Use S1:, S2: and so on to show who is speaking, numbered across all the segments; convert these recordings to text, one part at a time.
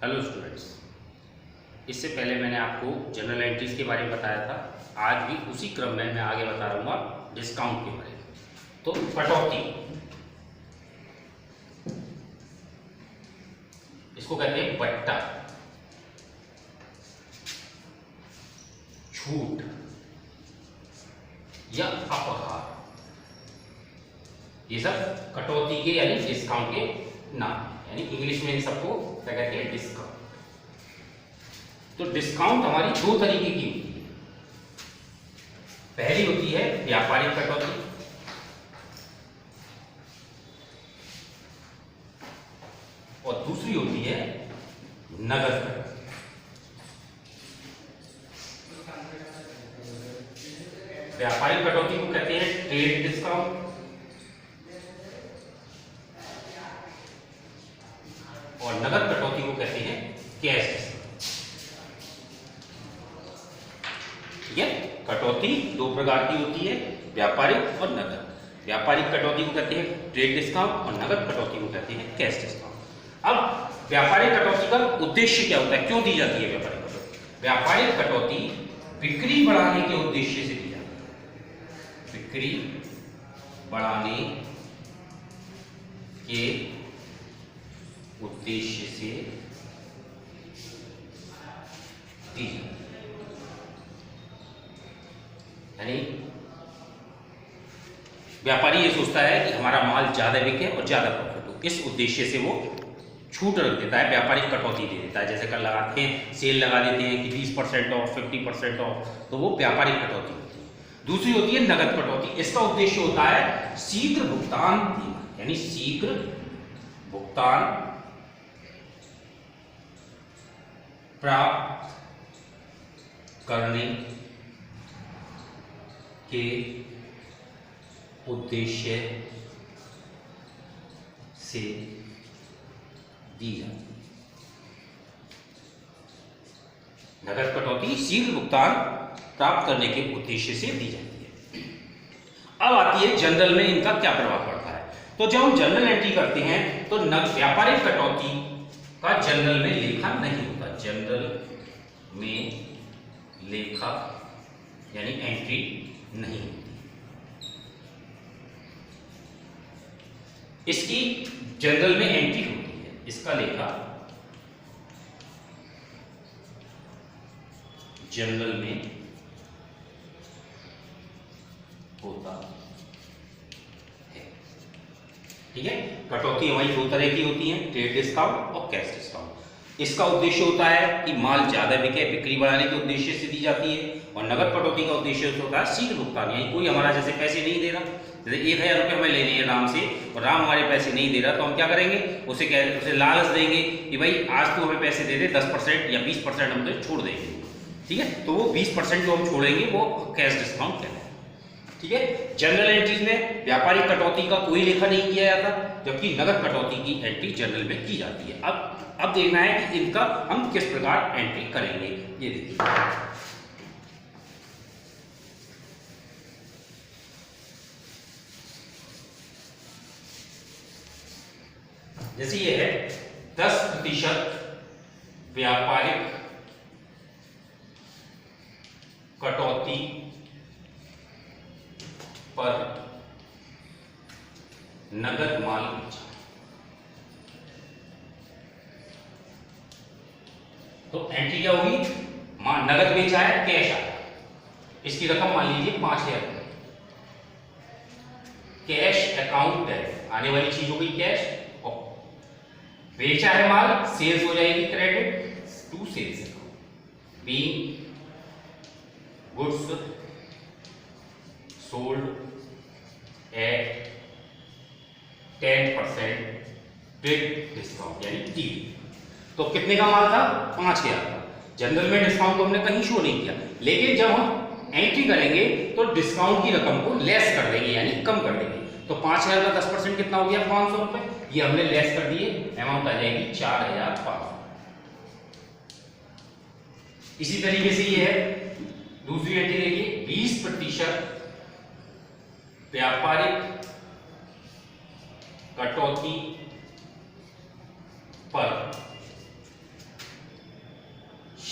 S1: Hello students, इससे पहले मैंने आपको जनरल एंट्रीज के बारे में बताया था। आज भी उसी क्रम में मैं आगे बता रहूँगा डिस्काउंट के बारे में। तो कटौती, इसको कहते हैं बट्टा, छूट या अपहार, ये सब कटौती के यानी डिस्काउंट के नाम, यानी इंग्लिश में इन सबको क्या कहते हैं, डिस्काउंट। तो डिस्काउंट हमारी दो तरीके की होती है। पहली होती है व्यापारिक कटौती और दूसरी होती है नगद कटौती। व्यापारिक कटौती को कहते हैं ट्रेड डिस्काउंट और नगद कटौती को कहते हैं कैश डिस्काउंट। ठीक है, कटौती दो प्रकार की होती है, व्यापारिक और नगद। व्यापारिक कटौती को कहते हैं ट्रेड डिस्काउंट और नगद कटौती को कहते हैं कैश डिस्काउंट। अब व्यापारिक कटौती का उद्देश्य क्या होता है, क्यों दी जाती है व्यापारिक कटौती? व्यापारिक कटौती बिक्री बढ़ाने के उद्देश्य से दी जाती है। बिक्री बढ़ाने के उद्देश्य से दी जाती है। यानी व्यापारी ये सोचता है कि हमारा माल ज्यादा बिके और ज्यादा प्रॉफिट हो, इस उद्देश्य से वो छूट रख देता है, व्यापारिक कटौती दे देता है। जैसे कल लगाते हैं, सेल लगा देते हैं कि 20% ऑफ, 50% ऑफ, तो वो व्यापारिक कटौती होती है। दूसरी होती है नगद कटौती। इसका उद्देश्य होता है शीघ्र भुगतान देना, यानी शीघ्र भुगतान प्राप्त करने के उद्देश्य से दी जाती है। नगद कटौती शीघ्र भुगतान प्राप्त करने के उद्देश्य से दी जाती है। अब आती है जनरल में इनका क्या प्रभाव पड़ता है। तो जब हम जनरल एंट्री करते हैं तो व्यापारिक कटौती का जनरल में लेखा नहीं होता। जनरल में लेखा यानी एंट्री नहीं होती। इसकी जनरल में एंट्री होती है, इसका लेखा जनरल में होता है। ठीक है, कटौती हमारी दो तरह की होती है, ट्रेड डिस्काउंट और कैश डिस्काउंट। इसका उद्देश्य होता है कि माल ज्यादा बिके, बिक्री बढ़ाने के उद्देश्य से दी जाती है। और नगद कटौती का उद्देश्य होता है शीघ्र भुगतान, यानी कोई हमारा जैसे पैसे नहीं दे रहा, जैसे 1000 रुपये हमें लेने हैं राम से और राम हमारे पैसे नहीं दे रहा, तो हम क्या करेंगे, उसे लालच देंगे कि भाई आज तू हमें पैसे दे दे, 10% या 20% हम तो छोड़ देंगे। ठीक है, तो वो 20% जो हम छोड़ेंगे वो कैश डिस्काउंट कहते हैं। ठीक है, जनरल एंट्रीज में व्यापारिक कटौती का कोई लेखा नहीं किया जाता, जबकि नगद कटौती की एंट्री जनरल में की जाती है। अब देखना है कि इनका हम किस प्रकार एंट्री करेंगे। ये देखिए, जैसे ये है 10% व्यापारिक कटौती पर नगद माल बेचा। तो एंट्री क्या होगी, नगद बेचा है, कैश आया, इसकी रकम मान लीजिए 5000 रुपए। कैश अकाउंट है, आने वाली चीज हो गई कैश, और बेचा है माल, सेल्स हो जाएगी credit to sales account. Being goods sold at 10% trade discount यानी टी। तो कितने का माल था, 5000 का। जनरल में डिस्काउंट को हमने कहीं शो नहीं किया, लेकिन जब हम एंट्री करेंगे तो डिस्काउंट की रकम को लेस कर देंगे, यानी कम कर देंगे। तो 5000 का 10% कितना हो गया, 500 रुपए, ये हमने लेस कर दिए, अमाउंट आ जाएगी 4500। इसी तरीके से ये है दूसरी एंट्री, देखिए 20% व्यापारिक कटौती पर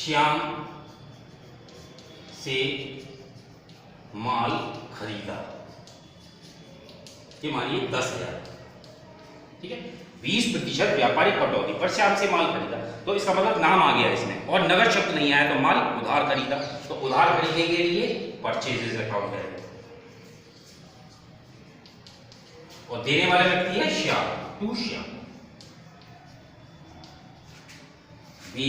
S1: श्याम से माल खरीदा, ये मानिए 10,000, ठीक है। 20% व्यापारिक कटौती पर श्याम से माल खरीदा, तो इसका मतलब नाम आ गया इसमें और नगद शब्द नहीं आया, तो माल उधार खरीदा, तो उधार खरीदने के लिए परचेजेस अकाउंट है और देने वाला व्यक्ति है Shyam, to Shyam. Be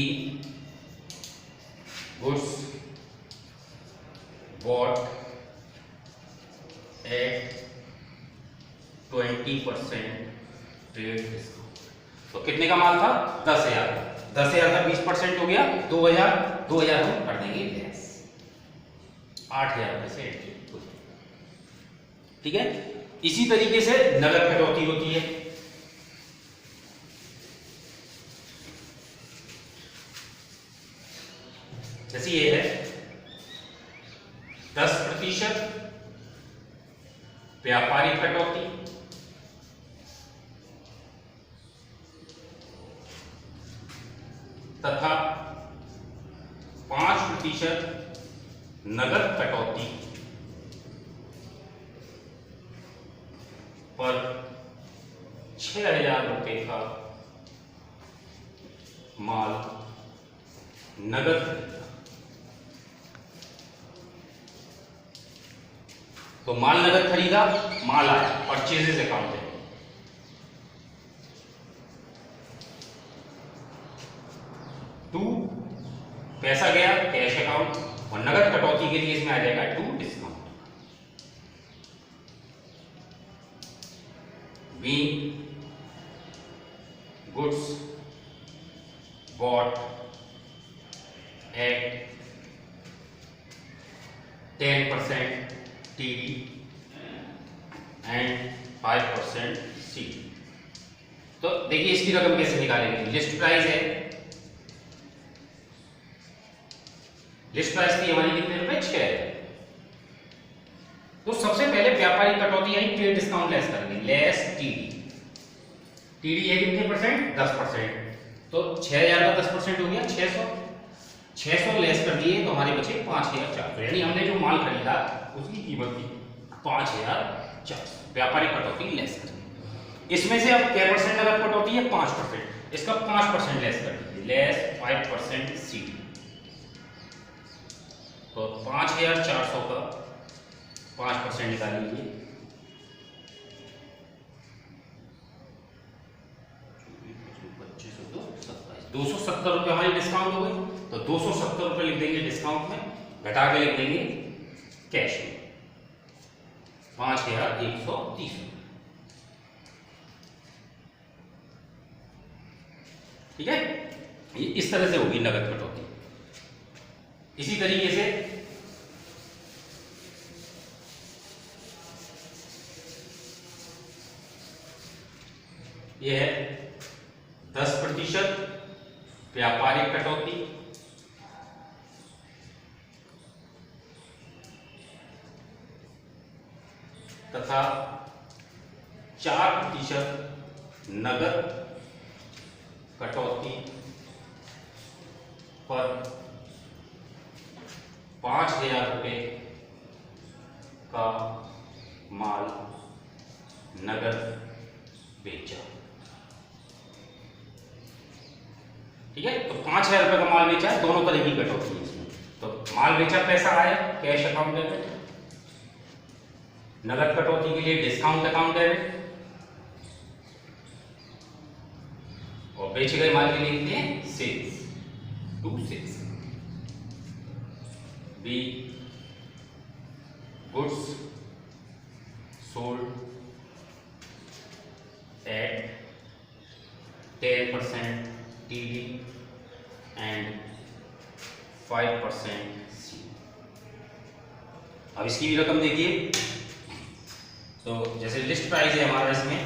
S1: goods bought at 20% trade discount, तो कितने का माल था 10,000, 10,000 का 20% हो गया 2,000, 2,000 हम कर देंगे लेस, 8,000 से एंट्री हो जाएगी, ठीक है। इसी तरीके से नगद कटौती होती है, जैसे ये है 10% व्यापारिक कटौती तथा 5% नगद कटौती पर 6,000 रुपए का माल नगद खरीदा, तो माल नगद खरीदा, माल आया, परचेजेस अकाउंट है। टू पैसा गया कैश अकाउंट और नगद कटौती के लिए इसमें आ जाएगा to discount. Be goods bought at 10% TD and 5% C. तो देखिए इसकी रकम कैसे निकालेंगे, लिस्ट प्राइस है, लिस्ट प्राइस थी हमारी कितने रुपए 6। तो सबसे पहले व्यापारिक कटौती यानी ट्रेड डिस्काउंट लेस करेंगे, लेस टीडी, टीडी है कितने परसेंट 10%, तो 6,000 का 10% हो गया 600 लेस कर दिए तो हमारे बचे 5,400, यानी हमने जो माल खरीदा उसकी कीमत थी 5,400, व्यापारिक कटौती लेस कर दी। इसमें से अब क्या परसेंट नगद कटौती है 5%, इसका 5% लेस कर दीजिए, लेस 5% सी, तो 5,400 का 5% निकाल लीजिए, 270 रुपये हमारी डिस्काउंट हो गई, तो 270 रुपये लिख देंगे डिस्काउंट में, घटा के लिख देंगे कैश में 5,130, ठीक है। ये इस तरह से होगी नगद कटौती। इसी तरीके से यह है 10% व्यापारिक कटौती तथा 4% नगद कटौती पर 5,000 रुपये का माल नगद बेचा, ठीक है। तो 5,000 रुपये का माल बेचा है, दोनों तरह की कटौती है इसमें, तो माल बेचा पैसा आया कैश अकाउंट डेबिट, नगद कटौती के लिए डिस्काउंट अकाउंट डेबिट, और बेचे गए माल के लिए लिखते हैं sales, to sales. Be goods sold at 10% TD and 5% C. अब इसकी भी रकम देखिए, तो जैसे लिस्ट प्राइस है हमारा, इसमें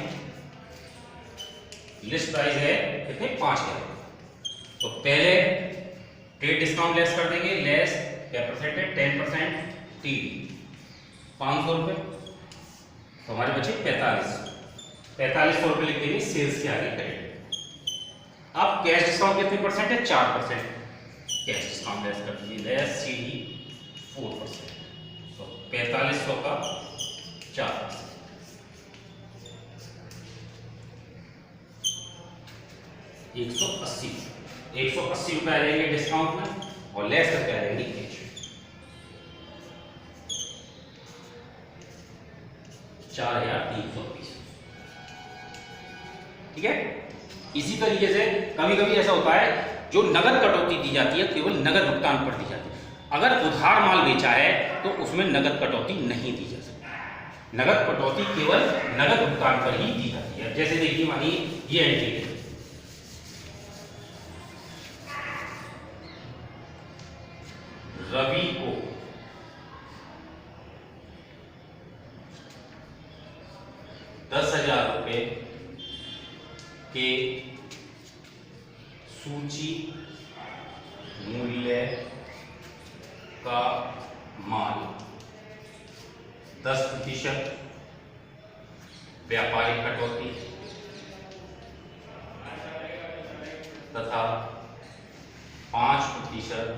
S1: लिस्ट प्राइस है कितने 5,000, तो पहले ट्रेड डिस्काउंट लेस कर देंगे, लेस क्या परसेंट है 10% टीडी 500 रुपये, तो हमारे बचे 4500 रुपये लिख देंगे सेल्स के आगे क्रेडिट। अब कैश डिस्काउंट कितने परसेंट है 4%, कैश डिस्काउंट लेस कर दीजिए, लेस CD 4%, तो 4500 का 4%, 180 रुपए आ जाएंगे डिस्काउंट में, और लेस करके आ जाएंगे कैश 4320। ठीक है। इसी तरीके से कभी कभी ऐसा होता है जो नगद कटौती दी जाती है केवल नगद भुगतान पर दी जाती है। अगर उधार माल बेचा है तो उसमें नगद कटौती नहीं दी जा सकती, नगद कटौती केवल नगद भुगतान पर ही दी जाती है। जैसे देखिए मानिए ये एंट्री है, रवि को 10,000 रुपए के सूची मूल्य का माल 10% व्यापारिक कटौती तथा 5%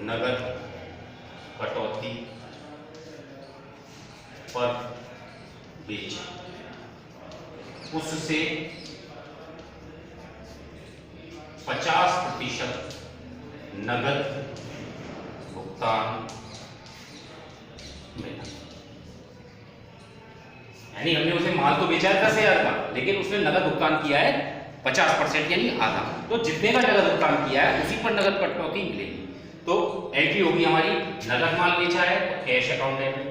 S1: नगद कटौती पर बेचे, उससे 50% नगद भुगतान मिला। यानी हमने उसे माल तो बेचा है 10,000 का, लेकिन उसने नगद भुगतान किया है 50% यानी आधा। तो जितने का नगद भुगतान किया है उसी पर नगद कटौती मिलेगी। तो एंट्री होगी हमारी, नगद माल बेचा है तो कैश अकाउंट डेबिट,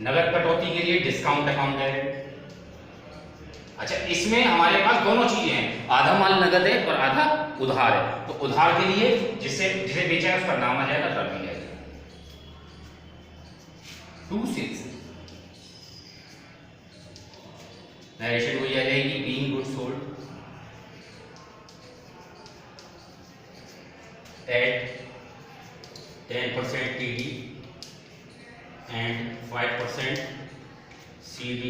S1: नगद कटौती के लिए डिस्काउंट अकाउंट डेबिट। अच्छा, इसमें हमारे पास दोनों चीजें हैं, आधा माल नगद है और आधा उधार है। तो उधार के लिए जिसे बेचा है उसका नाम आ जाएगा रवि है। टू सेल्स नरेशन हो जाएगी, being good sold at 10% TD and 5% CD,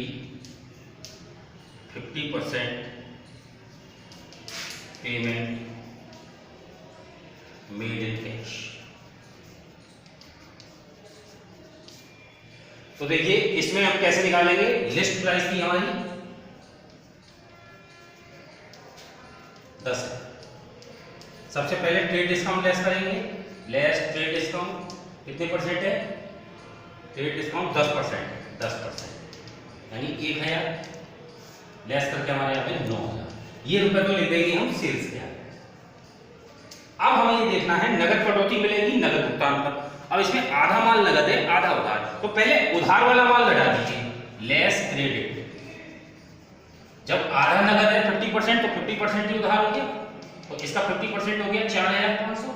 S1: 50% payment made in cash। तो देखिए इसमें हम कैसे निकालेंगे, लिस्ट प्राइस थी हमारी 10। सबसे पहले ट्रेड डिस्काउंट लेस करेंगे, लेस ट्रेड डिस्काउंट कितने परसेंट है, ट्रेड डिस्काउंट 10%, यानी 1,000 लेस करके हमारे यहाँ पे 9,000। ये रुपए तो ले देंगे हम सेल्स के। अब हमें ये देखना है नगद कटौती मिलेगी नगद भुगतान पर। अब इसमें आधा माल नगद है आधा उधार, तो पहले उधार वाला माल घटा दीजिए, लेस क्रेडिट। जब आधा नगद है 50% तो 50% ही उधार हो गया, तो इसका 50% हो गया 4,500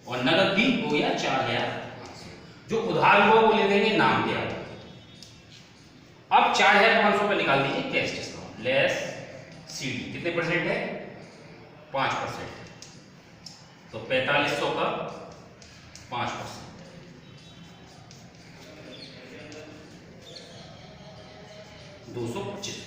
S1: और नगद भी हो गया 4,500। जो उधार हुआ वो ले देंगे नाम के आगे। अब 4,500 पे निकाल दीजिए कैश डिस्काउंट, लेस CD कितने परसेंट है, 5%, तो 4,500 का 5%, 225।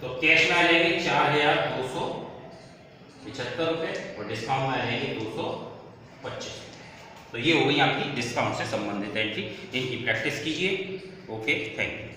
S1: तो कैश में आ जाएंगे 4,275 रुपए और डिस्काउंट में आ जाएंगे 225। तो ये हो गई आपकी डिस्काउंट से संबंधित एंट्री। इनकी प्रैक्टिस कीजिए। Okay, thank you.